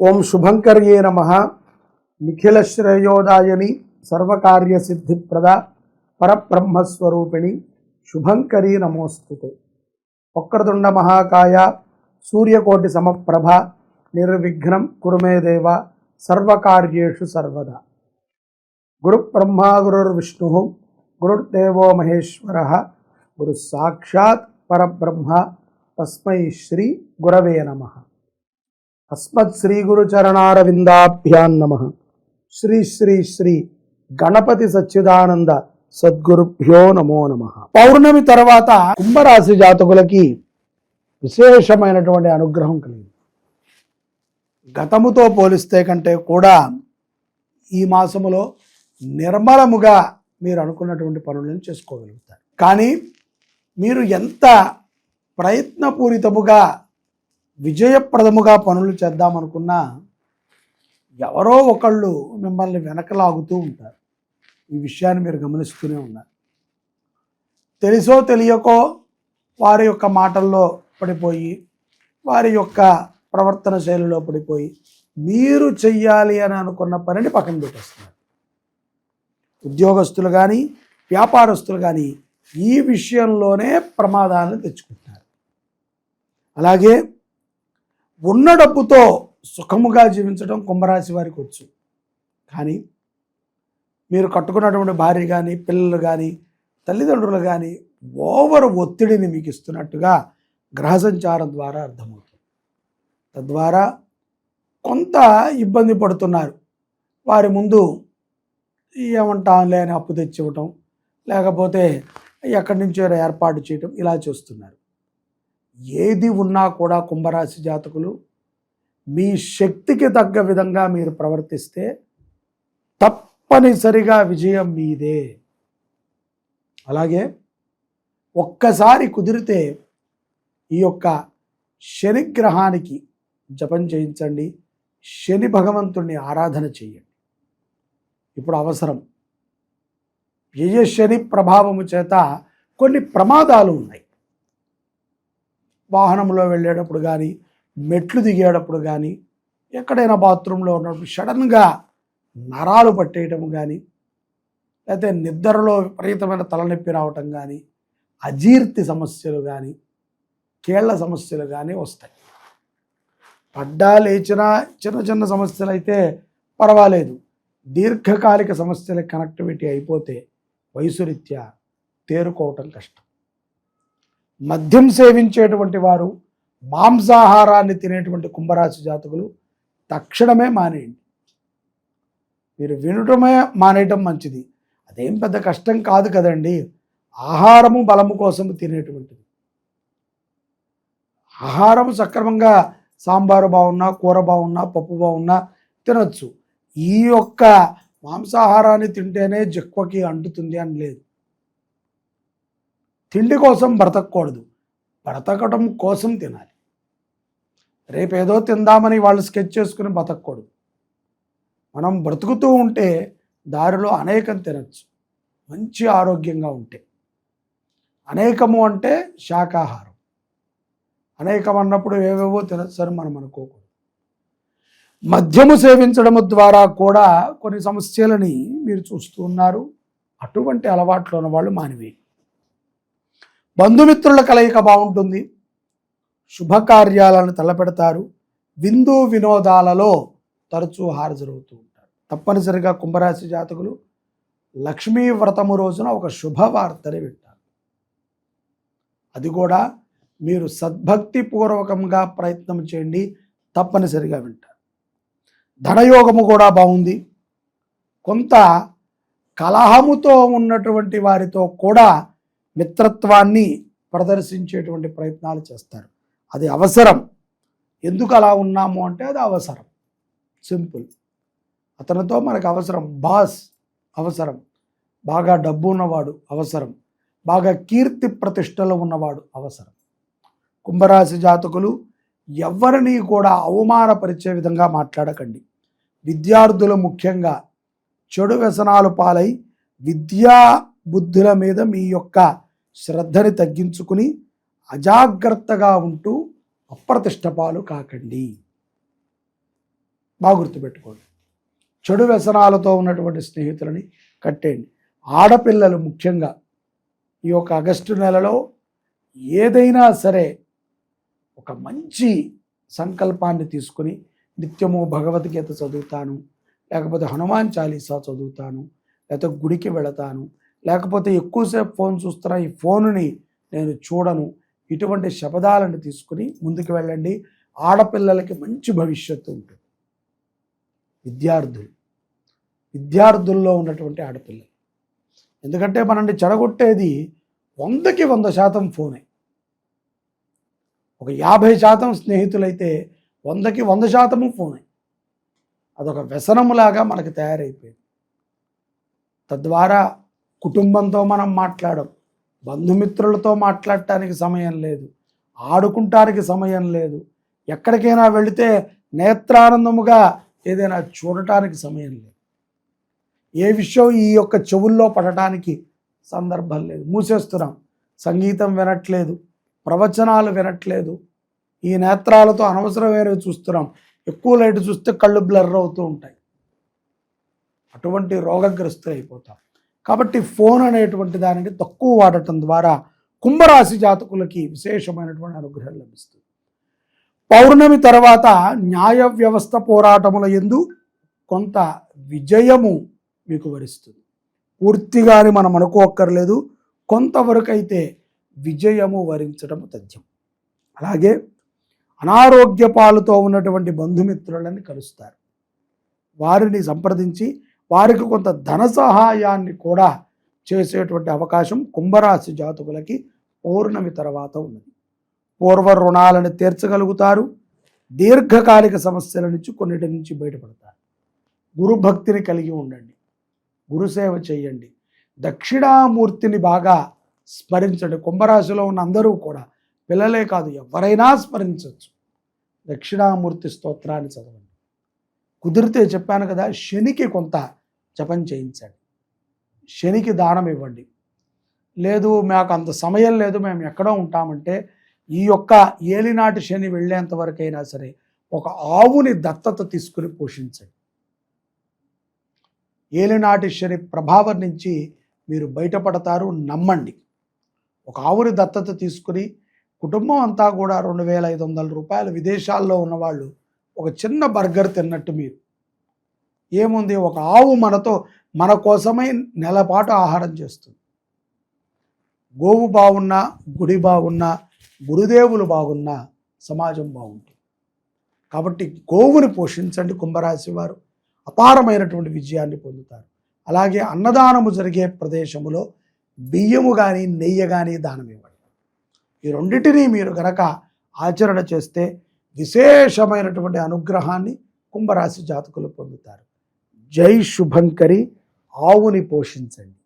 ఓం శుభంకర్యే నమః. నిఖిల శ్రేయోదాయని సర్వకార్య సిద్ధిప్రద పరబ్రహ్మస్వరూపిణి శుభంకరీ నమోస్తుతే. వక్రతుండ మహాకాయ సూర్యకోటి సమప్రభ నిర్విఘ్నం కురు మే దేవ సర్వకార్యేషు సర్వదా. గురు బ్రహ్మా గురుర్విష్ణు గురుర్దేవో మహేశ్వర గురు సాక్షాత్ పరబ్రహ్మ తస్మై శ్రీ గురవే నమః. అస్మత్ శ్రీ గురు చరణారవిందాభ్యాం నమః. శ్రీ శ్రీ శ్రీ గణపతి సచ్చిదానంద సద్గురుభ్యో నమో నమః. పౌర్ణమి తర్వాత కుంభరాశి జాతకులకి విశేషమైనటువంటి అనుగ్రహం కలిగింది. గతముతో పోలిస్తే కంటే కూడా ఈ మాసములో నిర్మలముగా మీరు అనుకున్నటువంటి పనులను చేసుకోగలుగుతారు. కానీ మీరు ఎంత ప్రయత్నపూరితముగా విజయప్రదముగా పనులు చేద్దామనుకున్నా ఎవరో ఒకళ్ళు మిమ్మల్ని వెనకలాగుతూ ఉంటారు. ఈ విషయాన్ని మీరు గమనిస్తూనే ఉన్నారు. తెలుసో తెలియకో వారి యొక్క మాటల్లో పడిపోయి, వారి యొక్క ప్రవర్తన శైలిలో పడిపోయి మీరు చెయ్యాలి అని అనుకున్న పనిని పక్కన పెట్టేస్తున్నారు. ఉద్యోగస్తులు కానీ వ్యాపారస్తులు కానీ ఈ విషయంలోనే ప్రమాదాలను తెచ్చుకుంటున్నారు. అలాగే ఉన్న డబ్బుతో సుఖముగా జీవించడం కుంభరాశి వారికి వచ్చు. కానీ మీరు కట్టుకున్నటువంటి భార్య కానీ పిల్లలు కానీ తల్లిదండ్రులు కానీ ఓవర్ ఒత్తిడిని మీకు ఇస్తున్నట్టుగా గ్రహ సంచారం ద్వారా అర్థమవుతుంది. తద్వారా కొంత ఇబ్బంది పడుతున్నారు. వారి ముందు ఏమంటాంలే అని అప్పు తెచ్చివ్వటం, లేకపోతే ఎక్కడి నుంచో ఏర్పాటు చేయటం, ఇలా చేస్తున్నారు. ఏది ఉన్నా కూడా కుంభరాశి జాతకులు మీ శక్తికి తగ్గ విధంగా మీరు ప్రవర్తిస్తే తప్పనిసరిగా విజయం మీదే. అలాగే ఒక్కసారి కుదిరితే ఈ యొక్క శనిగ్రహానికి జపం చేయించండి, శని భగవంతుణ్ణి ఆరాధన చేయండి. ఇప్పుడు అవసరం. శని ప్రభావము చేత కొన్ని ప్రమాదాలు ఉన్నాయి. వాహనంలో వెళ్ళేటప్పుడు కానీ, మెట్లు దిగేటప్పుడు కానీ, ఎక్కడైనా బాత్రూంలో ఉన్నప్పుడు సడన్గా నరాలు పట్టేయటం కానీ, లేకపోతే నిద్రలో విపరీతమైన తలనొప్పి రావటం కానీ, అజీర్తి సమస్యలు కానీ, కీళ్ల సమస్యలు కానీ వస్తాయి. పడ్డా లేచినా చిన్న చిన్న సమస్యలు అయితే పర్వాలేదు. దీర్ఘకాలిక సమస్యల కనెక్టివిటీ అయిపోతే వయసు రీత్యా తేరుకోవటం కష్టం. మద్యం సేవించేటువంటి వారు, మాంసాహారాన్ని తినేటువంటి కుంభరాశి జాతకులు తక్షణమే మానేయండి. మీరు వినటమే మానేయటం మంచిది. అదేం పెద్ద కష్టం కాదు కదండి. ఆహారము బలము కోసం తినేటువంటిది. ఆహారం సక్రమంగా సాంబారు బాగున్నా, కూర బాగున్నా, పప్పు బాగున్నా తినొచ్చు. ఈ యొక్క మాంసాహారాన్ని తింటేనే జిహ్వకి అంటుతుంది అని లేదు. తిండి కోసం బ్రతకూడదు, బ్రతకటం కోసం తినాలి. రేపేదో తిందామని వాళ్ళు స్కెచ్ చేసుకుని బ్రతకూడదు. మనం బ్రతుకుతూ ఉంటే దారిలో అనేకం తినచ్చు, మంచి ఆరోగ్యంగా ఉంటే. అనేకము అంటే శాకాహారం. అనేకం అన్నప్పుడు ఏవేవో తినచ్చు అని మనం అనుకోకూడదు. మద్యము సేవించడము ద్వారా కూడా కొన్ని సమస్యలని మీరు చూస్తూ ఉన్నారు. అటువంటి అలవాట్లు ఉన్న వాళ్ళు మానివేయండి. బంధుమిత్రుల కలయిక బాగుంటుంది. శుభకార్యాలను తలపెడతారు. విందు వినోదాలలో తరచూ హాజరవుతూ ఉంటారు. తప్పనిసరిగా కుంభరాశి జాతకులు లక్ష్మీ వ్రతము రోజున ఒక శుభవార్తని వింటారు. అది కూడా మీరు సద్భక్తి పూర్వకంగా ప్రయత్నం చేయండి, తప్పనిసరిగా వింటారు. ధనయోగము కూడా బాగుంది. కొంత కలహముతో ఉన్నటువంటి వారితో కూడా మిత్రత్వాన్ని ప్రదర్శించేటువంటి ప్రయత్నాలు చేస్తారు. అది అవసరం. ఎందుకు అలా ఉన్నాము అంటే అది అవసరం. సింపుల్. అతనితో మనకు అవసరం. బాస్ అవసరం. బాగా డబ్బు ఉన్నవాడు అవసరం. బాగా కీర్తి ప్రతిష్టలు ఉన్నవాడు అవసరం. కుంభరాశి జాతకులు ఎవరిని కూడా అవమానపరిచే విధంగా మాట్లాడకండి. విద్యార్థులు ముఖ్యంగా చెడు వ్యసనాలు పాలై విద్యా బుద్ధుల మీద మీ యొక్క శ్రద్ధని తగ్గించుకుని అజాగ్రత్తగా ఉంటూ అప్రతిష్ట పాలు కాకండి. బాగా గుర్తుపెట్టుకోండి. చెడు వ్యసనాలతో ఉన్నటువంటి స్నేహితులని కట్టేయండి. ఆడపిల్లలు ముఖ్యంగా ఈ యొక్క ఆగస్టు నెలలో ఏదైనా సరే ఒక మంచి సంకల్పాన్ని తీసుకుని నిత్యము భగవద్గీత చదువుతాను, లేకపోతే హనుమాన్ చాలీసా చదువుతాను, లేకపోతే గుడికి వెళతాను, లేకపోతే ఎక్కువసేపు ఫోన్ చూస్తున్నా, ఈ ఫోనుని నేను చూడను, ఇటువంటి శపథాలను తీసుకుని ముందుకు వెళ్ళండి. ఆడపిల్లలకి మంచి భవిష్యత్తు ఉంటుంది. విద్యార్థుల్లో ఉన్నటువంటి ఆడపిల్లలు, ఎందుకంటే మనల్ని చెడగొట్టేది 100కి 100% ఫోనే. ఒక 50% స్నేహితులైతే 100కి 100% ఫోనే. అదొక వ్యసనములాగా మనకు తయారైపోయింది. తద్వారా కుటుంబంతో మనం మాట్లాడం, బంధుమిత్రులతో మాట్లాడటానికి సమయం లేదు, ఆడుకుంటానికి సమయం లేదు, ఎక్కడికైనా వెళితే నేత్రానందముగా ఏదైనా చూడటానికి సమయం లేదు. ఏ విషయం ఈ యొక్క చెవుల్లో పడటానికి సందర్భం లేదు. మూసేస్తున్నాం. సంగీతం వినట్లేదు, ప్రవచనాలు వినట్లేదు, ఈ నేత్రాలతో అనవసరమైనవి చూస్తున్నాం. ఎక్కువ లైట్ చూస్తే కళ్ళు బ్లర్ అవుతూ ఉంటాయి. అటువంటి రోగగ్రస్తులు అయిపోతాం. కాబట్టి ఫోన్ అనేటువంటి దానిని తక్కువ వాడటం ద్వారా కుంభరాశి జాతకులకి విశేషమైనటువంటి అనుగ్రహం లభిస్తుంది. పౌర్ణమి తర్వాత న్యాయ వ్యవస్థ పోరాటముల యందు కొంత విజయము మీకు వరిస్తుంది. పూర్తిగాని మనం అనుకోక్కర్లేదు, కొంతవరకు అయితే విజయము వరించడము తథ్యం. అలాగే అనారోగ్య పాలుతో ఉన్నటువంటి బంధుమిత్రులని కలుస్తారు. వారిని సంప్రదించి వారికి కొంత ధన సహాయాన్ని కూడా చేసేటువంటి అవకాశం కుంభరాశి జాతకులకి పౌర్ణమి తర్వాత ఉన్నది. పూర్వ రుణాలను తీర్చగలుగుతారు. దీర్ఘకాలిక సమస్యల నుంచి కొన్నిటి నుంచి బయటపడతారు. గురుభక్తిని కలిగి ఉండండి, గురుసేవ చేయండి, దక్షిణామూర్తిని బాగా స్మరించండి. కుంభరాశిలో ఉన్న అందరూ కూడా, పిల్లలే కాదు ఎవరైనా స్మరించవచ్చు. దక్షిణామూర్తి స్తోత్రాన్ని చదవండి. కుదిరితే చెప్పాను కదా, శనికి కొంత జపం చేయించండి, శనికి దానం ఇవ్వండి. లేదు మాకు అంత సమయం లేదు, మేము ఎక్కడో ఉంటామంటే ఈ యొక్క ఏలినాటి శని వెళ్ళేంత వరకైనా సరే ఒక ఆవుని దత్తత తీసుకుని పోషించండి. ఏలినాటి శని ప్రభావం నుంచి మీరు బయటపడతారు, నమ్మండి. ఒక ఆవుని దత్తత తీసుకుని కుటుంబం అంతా కూడా 2,500 రూపాయలు, విదేశాల్లో ఉన్నవాళ్ళు ఒక చిన్న బర్గర్ తిన్నట్టు. మీరు ఏముంది, ఒక ఆవు మన కోసమై నెలపాటు ఆహారం చేస్తుంది. గోవు బాగున్నా, గుడి బాగున్నా, గురుదేవులు బాగున్నా సమాజం బాగుంటుంది. కాబట్టి గోవుని పోషించండి. కుంభరాశి వారు అపారమైనటువంటి విజయాన్ని పొందుతారు. అలాగే అన్నదానము జరిగే ప్రదేశములో బియ్యము కానీ నెయ్యి కానీ దానం ఇవ్వండి. ఈ రెండింటినీ మీరు గనక ఆచరణ చేస్తే విశేషమైనటువంటి అనుగ్రహాన్ని కుంభరాశి జాతకులు పొందుతారు. జై శుభంకరి. ఆవుని పోషించండి.